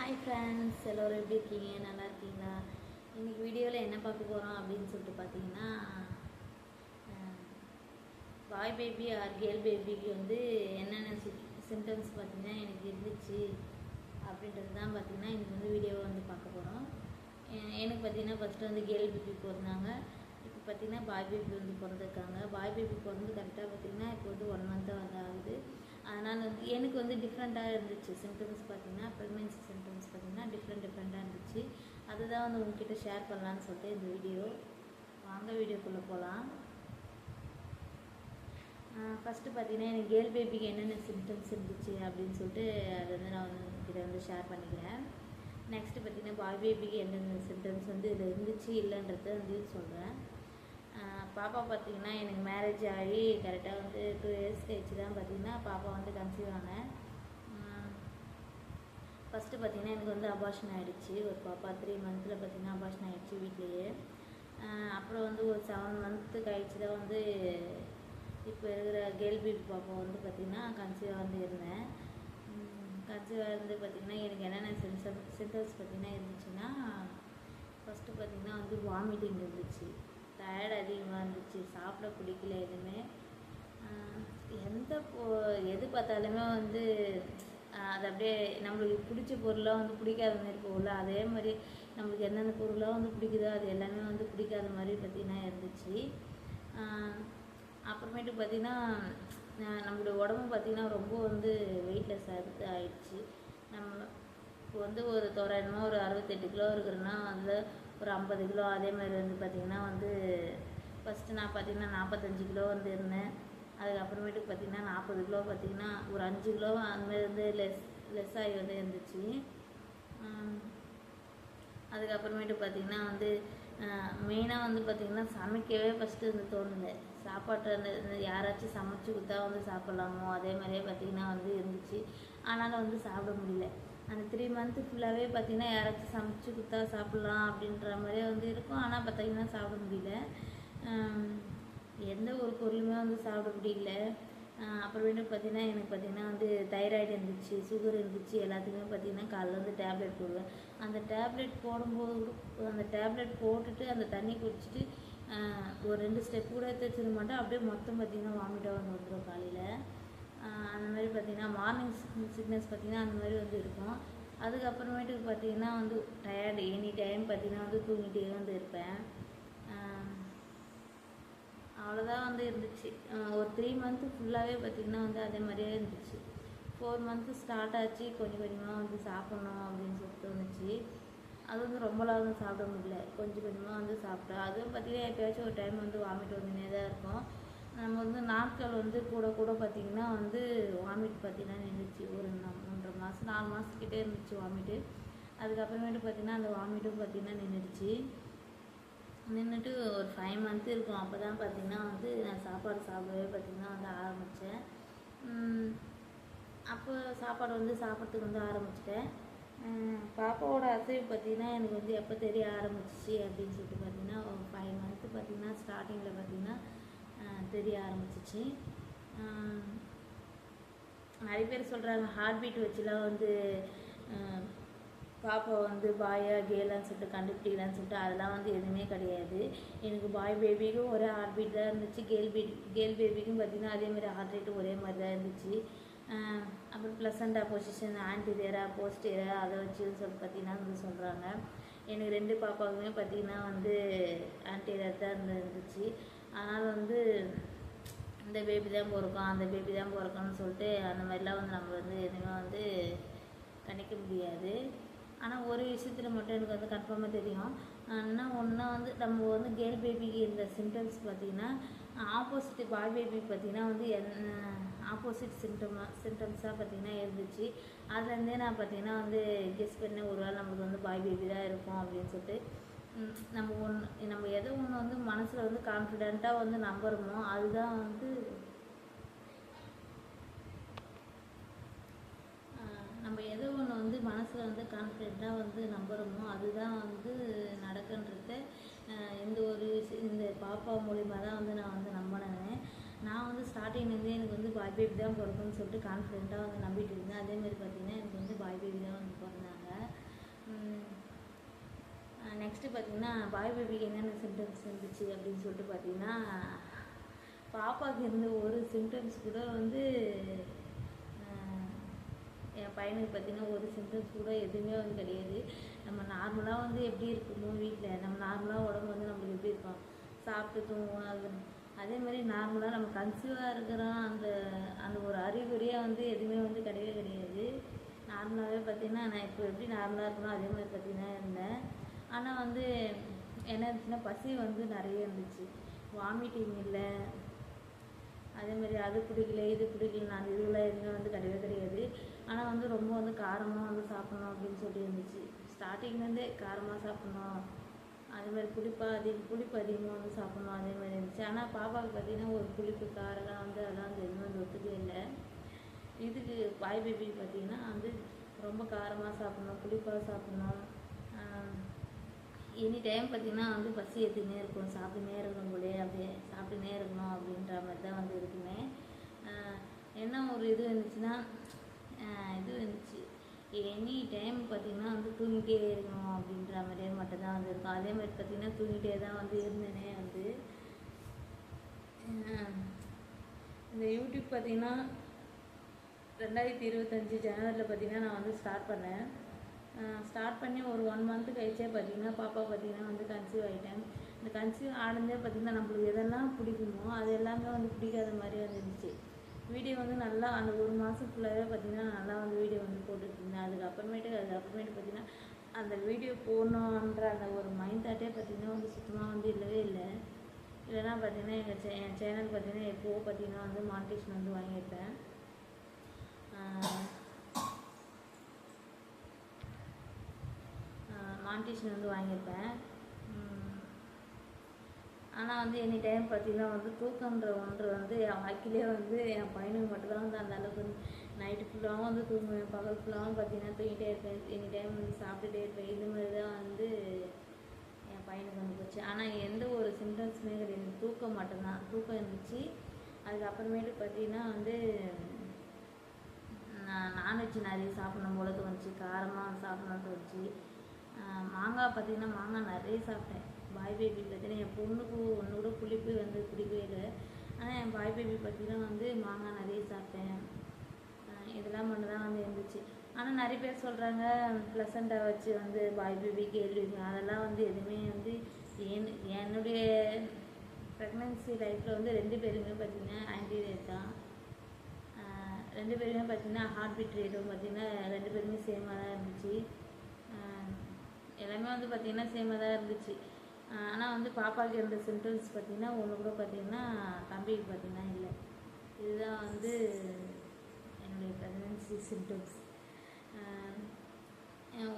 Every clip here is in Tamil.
ஹாய் ஃப்ரெண்ட்ஸ், எல்லோரும் எப்படி இருக்கீங்க? நல்லா இருக்கீங்களா? இன்றைக்கி வீடியோவில் என்ன பார்க்க போகிறோம் அப்படின்னு சொல்லிட்டு பார்த்தீங்கன்னா, பாய் பேபி ஆர் கேர்ள் பேபிக்கு வந்து என்னென்ன சிம்டம்ஸ் பார்த்திங்கன்னா எனக்கு இருந்துச்சு அப்படின்றது தான் பார்த்திங்கன்னா இன்றைக்கி வந்து வீடியோவை வந்து பார்க்க போகிறோம். எனக்கு பார்த்திங்கன்னா ஃபஸ்ட்டு வந்து கேர்ள் பேபி பிறந்தாங்க. இப்போ பார்த்திங்கன்னா பாய் பேபி வந்து பிறந்திருக்காங்க. பாய் பேபி பிறந்து கரெக்டாக பார்த்திங்கன்னா இப்போ வந்து 1 மந்த்தாக வந்து ஆகுது. அதனால் வந்து எனக்கு வந்து டிஃப்ரெண்ட்டாக இருந்துச்சு. சிம்டம்ஸ் பார்த்திங்கன்னா ப்ரெக்னென்சி சிம்டம்ஸ் பார்த்திங்கன்னா டிஃப்ரெண்ட்டாக இருந்துச்சு. அதுதான் வந்து உங்ககிட்ட ஷேர் பண்ணலான்னு சொல்லிட்டு இந்த வீடியோ. வாங்க வீடியோக்குள்ளே போகலாம். ஃபஸ்ட்டு பார்த்திங்கன்னா எனக்கு கேர்ள் பேபிக்கு என்னென்ன சிம்டம்ஸ் இருந்துச்சு அப்படின்னு சொல்லிட்டு அதை வந்து நான் வந்து உங்ககிட்ட வந்து ஷேர் பண்ணிக்கிறேன். நெக்ஸ்ட்டு பார்த்திங்கன்னா பாய் பேபிக்கு என்னென்ன சிம்டம்ஸ் வந்து இதில் இருந்துச்சு இல்லைன்றத வந்து சொல்கிறேன். பாப்பா பார்த்திங்கன்னா எனக்கு மேரேஜ் ஆகி கரெக்டாக வந்து 2 இயர்ஸ் கழிச்சு தான் பார்த்திங்கன்னா பாப்பா வந்து கன்சீவ் ஆனேன். ஃபஸ்ட்டு பார்த்திங்கன்னா எனக்கு வந்து அபார்ஷன் ஆகிடுச்சு. ஒரு பாப்பா 3 மந்த்தில் பார்த்திங்கன்னா அபார்ஷன் ஆகிடுச்சு வீட்லேயே. அப்புறம் வந்து ஒரு 7 மந்த்து கழிச்சு தான் வந்து இப்போ இருக்கிற கேர்ள் பேபி பாப்பா வந்து பார்த்திங்கன்னா கன்சீவாக வந்து இருந்தேன். கன்சீவாக இருந்து பார்த்திங்கன்னா எனக்கு என்னென்ன சிம்டம்ஸ் பார்த்திங்கன்னா இருந்துச்சுன்னா, ஃபஸ்ட்டு பார்த்திங்கன்னா வந்து வாமிட்டிங் இருந்துச்சு, டயர்ட் அதிகமாக இருந்துச்சு, சாப்பிட பிடிக்கல எதுவுமே. எது பார்த்தாலுமே வந்து அது அப்படியே நம்மளுக்கு பிடிச்ச பொருளாக வந்து பிடிக்காத மாதிரி போகல. அதே மாதிரி நம்மளுக்கு எந்தெந்த பொருளாக வந்து பிடிக்குதோ அது எல்லாமே வந்து பிடிக்காத மாதிரி பார்த்திங்கன்னா இருந்துச்சு. அப்புறமேட்டு பார்த்திங்கன்னா நம்மளுடைய உடம்பு பார்த்திங்கன்னா ரொம்ப வந்து வெயிட்லெஸ் ஆகிடுச்சு. நம்ம இப்போ வந்து ஒரு தோராயமாக ஒரு 68 கிலோ இருக்கிறோன்னா அதில் ஒரு 50 கிலோ அதே மாதிரி வந்து பார்த்திங்கன்னா வந்து ஃபஸ்ட்டு நான் பார்த்திங்கன்னா 45 கிலோ வந்து இருந்தேன். அதுக்கப்புறமேட்டுக்கு பார்த்திங்கன்னா 40 கிலோ பார்த்திங்கன்னா ஒரு 5 கிலோ அந்தமாதிரி வந்து லெஸ் ஆகி வந்து இருந்துச்சு. அதுக்கப்புறமேட்டு பார்த்திங்கன்னா வந்து மெயினாக வந்து பார்த்திங்கன்னா சமைக்கவே ஃபஸ்ட்டு வந்து தோணுது. சாப்பாட்டை யாராச்சும் சமைச்சு கொடுத்தா வந்து சாப்பிட்லாமோ அதே மாதிரியே பார்த்திங்கன்னா வந்து இருந்துச்சு. ஆனாலும் வந்து சாப்பிட முடியல. அந்த 3 மந்த்து ஃபுல்லாகவே பார்த்திங்கன்னா யாராச்சும் சமைச்சு கொடுத்தா சாப்பிட்லாம் அப்படின்ற மாதிரியே வந்து இருக்கும். ஆனால் பார்த்திங்கன்னா சாப்பிட முடியல. எந்த ஒரு பொருளுமே வந்து சாப்பிட முடியல. அப்புறமேட்டு பார்த்திங்கன்னா எனக்கு பார்த்திங்கன்னா வந்து தைராய்டு இருந்துச்சு, சுகர் இருந்துச்சு. எல்லாத்துக்குமே பார்த்திங்கன்னா காலைல வந்து டேப்லெட் போடுவேன். அந்த டேப்லெட் போடும்போது கூட அந்த டேப்லெட் போட்டுட்டு அந்த தண்ணி குடிச்சிட்டு ஒரு 2 ஸ்டெப் கூட எடுத்து வச்சிட மாட்டேன். அப்படியே மொத்தம் பார்த்திங்கன்னா வாமிட்டாக வந்து வந்துடும் காலையில். அந்த மாதிரி பார்த்திங்கன்னா மார்னிங் சிக்னஸ் பார்த்திங்கன்னா அந்த மாதிரி வந்து இருக்கும். அதுக்கப்புறமேட்டுக்கு பார்த்திங்கன்னா வந்து டயர்டு எனி டைம் பார்த்திங்கன்னா வந்து தூங்கிட்டே வந்து இருப்பேன். அவ்வளோதான் வந்து இருந்துச்சு. ஒரு 3 மந்த்து ஃபுல்லாகவே பார்த்திங்கன்னா வந்து அதே மாதிரியே இருந்துச்சு. 4 மந்த்து ஸ்டார்ட் ஆச்சு. கொஞ்சம் கொஞ்சமாக வந்து சாப்பிட்ணும் அப்படின்னு சொல்லிட்டு தோணுச்சு. அது வந்து ரொம்பலாம் வந்து சாப்பிட முடியல. கொஞ்சம் கொஞ்சமாக வந்து சாப்பிட்டேன். அதுவும் பார்த்திங்கன்னா எப்போயாச்சும் ஒரு டைம் வந்து வாமிட் வந்துனே தான் இருக்கும். நம்ம வந்து நாட்கள் வந்து கூட பார்த்திங்கன்னா வந்து வாமிட் பார்த்திங்கன்னா நின்றுச்சு. ஒரு 3 மாதம் 4 மாதத்துக்கிட்டே இருந்துச்சு வாமிட்டு. அதுக்கப்புறமேட்டு பார்த்திங்கன்னா அந்த வாமிட்டும் பார்த்திங்கன்னா நின்றுட்டு ஒரு 5 மந்த்து இருக்கும். அப்போ தான் பார்த்திங்கன்னா வந்து நான் சாப்பாடு சாப்பிடவே பார்த்திங்கன்னா வந்து ஆரம்பித்தேன். அப்போ சாப்பாடு வந்து சாப்பிட்றதுக்கு வந்து ஆரம்பிச்சிட்டேன். பாப்பாவோட அசைவு பார்த்திங்கன்னா எனக்கு வந்து எப்போ தெரிய ஆரம்பிச்சிச்சு அப்படின்னு சொல்லிட்டு பார்த்திங்கன்னா ஒரு 5 மந்த்து பார்த்திங்கன்னா ஸ்டார்டிங்கில் பார்த்திங்கன்னா தெரிய ஆரம்பிச்சிச்சு. நிறைய பேர் சொல்கிறாங்க ஹார்ட் பீட் வச்சுலாம் வந்து பாப்பா வந்து பாயா கேர்ளான்னு சொல்லிட்டு கண்டுபிடிக்கலான்னு சொல்லிட்டு. அதெல்லாம் வந்து எதுவுமே கிடையாது. எனக்கு பாய் பேபிக்கும் ஒரே ஹார்ட் பீட் தான் இருந்துச்சு. கேர்ள் பேபிக்கும் பார்த்திங்கன்னா அதேமாதிரி ஹார்ட் ரேட்டு ஒரே மாதிரி தான் இருந்துச்சு. அப்புறம் ப்ளசண்டா பொசிஷன் ஆன்டீரியரா போஸ்டீரியரா அதை வச்சு சொல்லிட்டு பார்த்திங்கன்னா வந்து சொல்கிறாங்க. எனக்கு 2 பாப்பாவுக்குமே பார்த்திங்கன்னா வந்து ஆன்டீரியர் தான் இருந்துச்சு. அதனால் வந்து இந்த பேபி தான் பிறக்கும் அந்த பேபி தான் பிறக்கும்னு சொல்லிட்டு அந்த மாதிரிலாம் வந்து நம்ம வந்து எதுவுமே வந்து கணிக்க முடியாது. ஆனால் ஒரு விஷயத்தில் மட்டும் எனக்கு வந்து கன்ஃபார்மாக தெரியும். ஒன்றா வந்து நம்ம வந்து கேர்ள் பேபிக்கு இந்த சிம்டம்ஸ் பார்த்திங்கன்னா ஆப்போசிட் பாய் பேபி பார்த்திங்கன்னா வந்து ஆப்போசிட் சிம்டம்ஸாக பார்த்திங்கன்னா இருந்துச்சு. அதுலேருந்தே நான் பார்த்திங்கன்னா வந்து கெஸ் பண்ண ஒரு வேளை நம்மளுக்கு வந்து பாய் பேபி தான் இருக்கும் அப்படின்னு சொல்லிட்டு. நம்ம எதை ஒன்று வந்து மனசில் வந்து கான்ஃபிடெண்ட்டாக வந்து நம்புகிறோமோ அதுதான் வந்து நம்ம எதோ ஒன்று வந்து மனசில் வந்து கான்ஃபிடெண்ட்டாக வந்து நம்புகிறோமோ அதுதான் வந்து நடக்குன்றத இந்த பாப்பா மூலிமா தான் வந்து நான் வந்து நம்பினேன். நான் வந்து ஸ்டார்டிங்லேருந்தே எனக்கு வந்து பாய் பேபி தான் பிறக்கும்னு சொல்லிட்டு கான்ஃபிடெண்ட்டாக வந்து நம்பிட்டு இருந்தேன். அதேமாதிரி பார்த்திங்கன்னா எனக்கு வந்து பாய் பேபி தான் வந்து பிறந்தாங்க. நெக்ஸ்ட்டு பார்த்தீங்கன்னா பாய் பேபிக்கு என்னென்ன சிம்டம்ஸ் இருந்துச்சு அப்படின்னு சொல்லிட்டு பார்த்தீங்கன்னா, பாப்பாவுக்கு இருந்த ஒரு சிம்டம்ஸ் கூட வந்து என் பையனுக்கு பார்த்தீங்கன்னா ஒரு சிம்டம்ஸ் கூட எதுவுமே வந்து கிடையாது. நம்ம நார்மலாக வந்து எப்படி இருக்குமோ வீட்டில் நம்ம நார்மலாக உடம்பு வந்து நம்மளுக்கு எப்படி இருக்கும், சாப்பிட்டு தூங்குவோம். அதே மாதிரி நார்மலாக நம்ம கன்சீவாக இருக்கிறோம் அந்த அந்த ஒரு அறிகுறியாக வந்து எதுவுமே வந்து கிடையவே கிடையாது. நார்மலாகவே பார்த்திங்கன்னா நான் இப்போ எப்படி நார்மலாக இருக்கணும் அதே மாதிரி பார்த்திங்கன்னா இருந்தேன். ஆனால் வந்து என்ன இருந்துச்சுன்னா பசி வந்து நிறைய இருந்துச்சு, வாமிட்டிங் இல்லை, அதேமாதிரி அது பிடிக்கல இது பிடிக்கல அந்த இதுலாம் எதுவுமே வந்து கிடையவே கிடையாது. ஆனால் வந்து ரொம்ப வந்து காரமாக வந்து சாப்பிட்ணும் அப்படின்னு சொல்லி இருந்துச்சு. ஸ்டார்டிங்லேருந்தே காரமாக சாப்பிட்ணும், அதேமாதிரி புளிப்பு அதிகமாக வந்து சாப்பிட்ணும் அதேமாதிரி இருந்துச்சு. ஆனால் பாப்பாவுக்கு பார்த்திங்கன்னா ஒரு புளிப்பு காரெல்லாம் வந்து அதெல்லாம் வந்து எதுவுமே வந்து ஒத்துக்கவே இல்லை. இதுக்கு பாய் பேபிக்கு பார்த்திங்கன்னா வந்து ரொம்ப காரமாக சாப்பிட்ணும், புளிப்பாக சாப்பிட்ணும், எனி டைம் பார்த்திங்கன்னா வந்து பசி எடுத்துக்கினே இருக்கும், சாப்பிட்டுனே இருக்கணும் போலே, அப்படியே சாப்பிட்டுனே இருக்கணும் அப்படின்ற மாதிரி தான் வந்து இருக்குமே. என்ன ஒரு இது இருந்துச்சுன்னா இது இருந்துச்சு, எனி டைம் பார்த்திங்கன்னா வந்து தூங்கிட்டே இருக்கணும் அப்படின்ற மாதிரியே மட்டும்தான் வந்து இருக்கும். அதே மாதிரி பார்த்திங்கன்னா தூங்கிட்டே தான் வந்து இருந்தேனே வந்து. இந்த யூடியூப் பார்த்திங்கன்னா 2025 ஜனவரியில் பார்த்திங்கன்னா நான் வந்து ஸ்டார்ட் பண்ணேன். ஸ்டார்ட் பண்ணி ஒரு 1 மந்த்து கழிச்சே பார்த்திங்கன்னா பாப்பா பார்த்திங்கன்னா வந்து கன்சீவ் ஆகிட்டேன். இந்த கன்சீவ் ஆனதே பார்த்திங்கன்னா நம்மளுக்கு எதெல்லாம் பிடிக்குமோ அது எல்லாமே வந்து பிடிக்காத மாதிரி வந்து இருந்துச்சு. வீடியோ வந்து நல்லா அந்த 1 மாதம் ஃபுல்லாகவே பார்த்திங்கன்னா நல்லா வந்து வீடியோ வந்து போட்டுட்ருந்தேன். அதுக்கப்புறமேட்டு பார்த்திங்கன்னா அந்த வீடியோ போடணுன்ற அந்த ஒரு மைண்ட் தாட்டே பார்த்திங்கன்னா வந்து சுத்தமாக வந்து இல்லவே இல்லை. இல்லைன்னா பார்த்திங்கன்னா என் சேனல் பார்த்திங்கன்னா எப்போவோ பார்த்திங்கன்னா வந்து மானிட்டேஷன் வந்து வாங்கியிருப்பேன். மானிட்டேஷன் வந்து வாங்கியிருப்பேன். ஆனால் வந்து எனி டைம் பார்த்திங்கன்னா வந்து தூக்கன்ற ஒன்று வந்து என் வாழ்க்கையிலே வந்து என் பையனுக்கு மட்டும்தான் வந்து அந்த அளவுக்கு வந்து நைட்டு ஃபுல்லாகவும் வந்து தூங்குவேன், பகல் ஃபுல்லாகவும் பார்த்திங்கன்னா தூங்கிட்டே இருப்பேன், எனி டைம் வந்து சாப்பிட்டுட்டே இருப்பேன். இது மாதிரி தான் வந்து என் பையனுக்கு வந்து போச்சு. ஆனால் எந்த ஒரு சிம்டம்ஸுமே கிடையாது, தூக்கம் மட்டும்தான். தூக்கம் இருந்துச்சு. அதுக்கப்புறமேட்டு பார்த்திங்கன்னா வந்து நான்வெஜ் நிறைய சாப்பிடணும் போல தோணுச்சு, காரமாக சாப்பிடணும்னு தோணுச்சு. மாங்காய் பார்த்திங்கன்னா மாங்காய் நிறைய சாப்பிட்டேன். பாய் பேபி பார்த்திங்கன்னா என் பொண்ணுக்கு ஒன்று கூட புளிப்பு வந்து பிடிக்கவே இல்லை. ஆனால் என் பாய் பேபி பார்த்திங்கன்னா வந்து மாங்காய் நிறைய சாப்பிட்டேன். இதெல்லாம் மட்டும் தான் வந்து இருந்துச்சு. ஆனால் நிறைய பேர் சொல்கிறாங்க ப்ளசண்ட்டாக வச்சு வந்து பாய் பேபி கேர்ள் பேபி அதெல்லாம் வந்து எதுவுமே வந்து என்னுடைய ப்ரெக்னென்சி லைஃப்பில் வந்து 2 பேருமே பார்த்திங்கன்னா ஆன்டிரேட் தான். 2 பேருமே பார்த்திங்கன்னா ஹார்ட் பீட் ரேட்டும் பார்த்திங்கன்னா 2 பேருமே சேமாக தான் இருந்துச்சு. எல்லாமே வந்து பார்த்திங்கன்னா சேமாக தான் இருந்துச்சு. ஆனால் வந்து பாப்பாவுக்கு இருந்த சிம்டம்ஸ் பார்த்திங்கன்னா ஒன்று கூட பார்த்திங்கன்னா தம்பிக்கு பார்த்திங்கன்னா இல்லை. இதுதான் வந்து என்னுடைய ப்ரெக்னென்சி சிம்டம்ஸ்.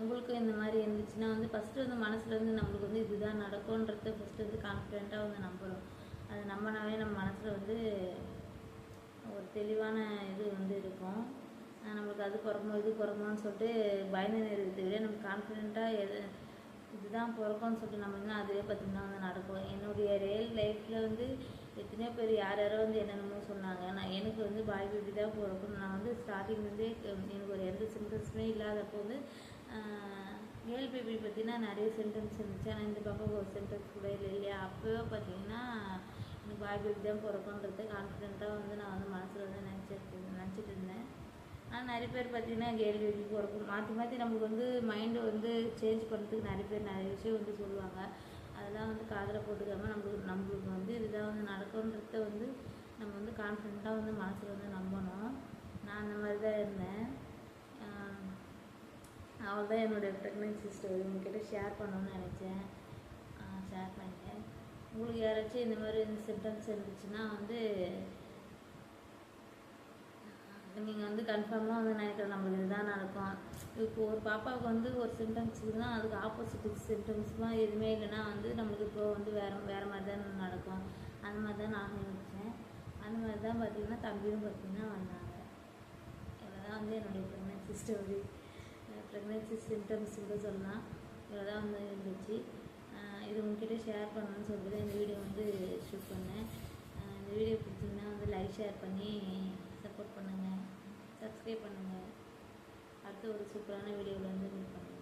உங்களுக்கு இந்த மாதிரி இருந்துச்சுன்னா வந்து ஃபஸ்ட்டு வந்து மனசில் வந்து நம்மளுக்கு வந்து இதுதான் நடக்கும்ன்றத ஃபஸ்ட்டு வந்து கான்ஃபிடெண்ட்டாக வந்து நம்புகிறோம். அது நம்பினாவே நம்ம மனசில் வந்து ஒரு தெளிவான இது வந்து இருக்கும். நம்மளுக்கு அது பிறக்கணும் இது பிறக்கணும்னு சொல்லிட்டு பயந்து இருக்கிறத விட நம்ம கான்ஃபிடெண்ட்டாக இதுதான் பிறக்கும்னு சொல்லிட்டு நம்ம இன்னும் அதுவே பார்த்திங்கன்னா வந்து நடக்கும். என்னுடைய ரியல் லைஃப்பில் வந்து எத்தனையோ பேர் யாரோ வந்து என்னென்னமோ சொன்னாங்க. எனக்கு வந்து பாய் பேபி தான் பிறக்கும். நான் வந்து ஸ்டார்டிங்லேருந்தே எனக்கு ஒரு எந்த சிம்டம்ஸுமே இல்லாதப்போ வந்து கேர்ள் பேபி பார்த்திங்கன்னா நிறைய சிம்டம்ஸ் இருந்துச்சு. ஆனால் இந்த பக்கம் ஒரு சிம்டம்ஸ் கூட இல்லை இல்லையா. அப்போவே பார்த்திங்கன்னா எனக்கு பாய் பேபி தான் பிறக்கும்ன்றது கான்ஃபிடெண்ட்டாக வந்து நான் வந்து மனசில் வந்து நினச்சிட்டு இருந்தேன். ஆனால் நிறைய பேர் பார்த்திங்கன்னா கேர்ள் பேபி பிறக்கும் மாற்றி நம்மளுக்கு வந்து மைண்டு வந்து சேஞ்ச் பண்ணுறதுக்கு நிறைய பேர் நிறைய விஷயம் வந்து சொல்லுவாங்க. அதெல்லாம் வந்து காதில் போட்டுக்காமல் நம்மளுக்கு வந்து இதுதான் வந்து நடக்கும்ன்றத வந்து நம்ம வந்து கான்ஃபிடெண்ட்டாக வந்து மனசில் வந்து நம்பணும். நான் அந்த மாதிரி தான் இருந்தேன். அவள் தான் என்னுடைய ப்ரெக்னென்சி ஸ்டோரி உங்கள்கிட்ட ஷேர் பண்ணணும்னு நினச்சேன். ஷேர் பண்ணிட்டேன். உங்களுக்கு யாராச்சும் இந்த மாதிரி சிம்டம்ஸ் இருந்துச்சுன்னா வந்து நீங்கள் வந்து கன்ஃபார்மாக வந்து நினைக்கிறேன் நம்மளுக்கு இதுதான் நடக்கும். இப்போ ஒரு பாப்பாவுக்கு வந்து ஒரு சிம்டம்ஸ் இருக்குதுன்னா அதுக்கு ஆப்போசிட் சிம்டம்ஸ்லாம் எதுவுமே இல்லைன்னா வந்து நம்மளுக்கு இப்போ வந்து வேறு மாதிரி தான் நடக்கும். அந்த மாதிரி தான் நானும் நினச்சேன். அந்த மாதிரி தான் பார்த்திங்கன்னா தம்பியும் பார்த்திங்கன்னா வந்தாங்க. இவ்வளோ தான் வந்து என்னுடைய ப்ரெக்னென்சி ஸ்டோரி, ப்ரெக்னென்சி சிம்டம்ஸ் கூட சொல்லலாம். இவ்வளோ தான் வந்து இருந்துச்சு. இது உங்ககிட்ட ஷேர் பண்ணணும்னு சொல்லிட்டு இந்த வீடியோ வந்து ஷூட் பண்ணேன். இந்த வீடியோ பிடிச்சிங்கன்னா வந்து லைக் ஷேர் பண்ணி சப்போர்ட் பண்ணுங்கள், சப்ஸ்கிரைப் பண்ணுங்கள். அடுத்த ஒரு சூப்பரான வீடியோவில் வந்து மீட் பண்ணுங்கள்.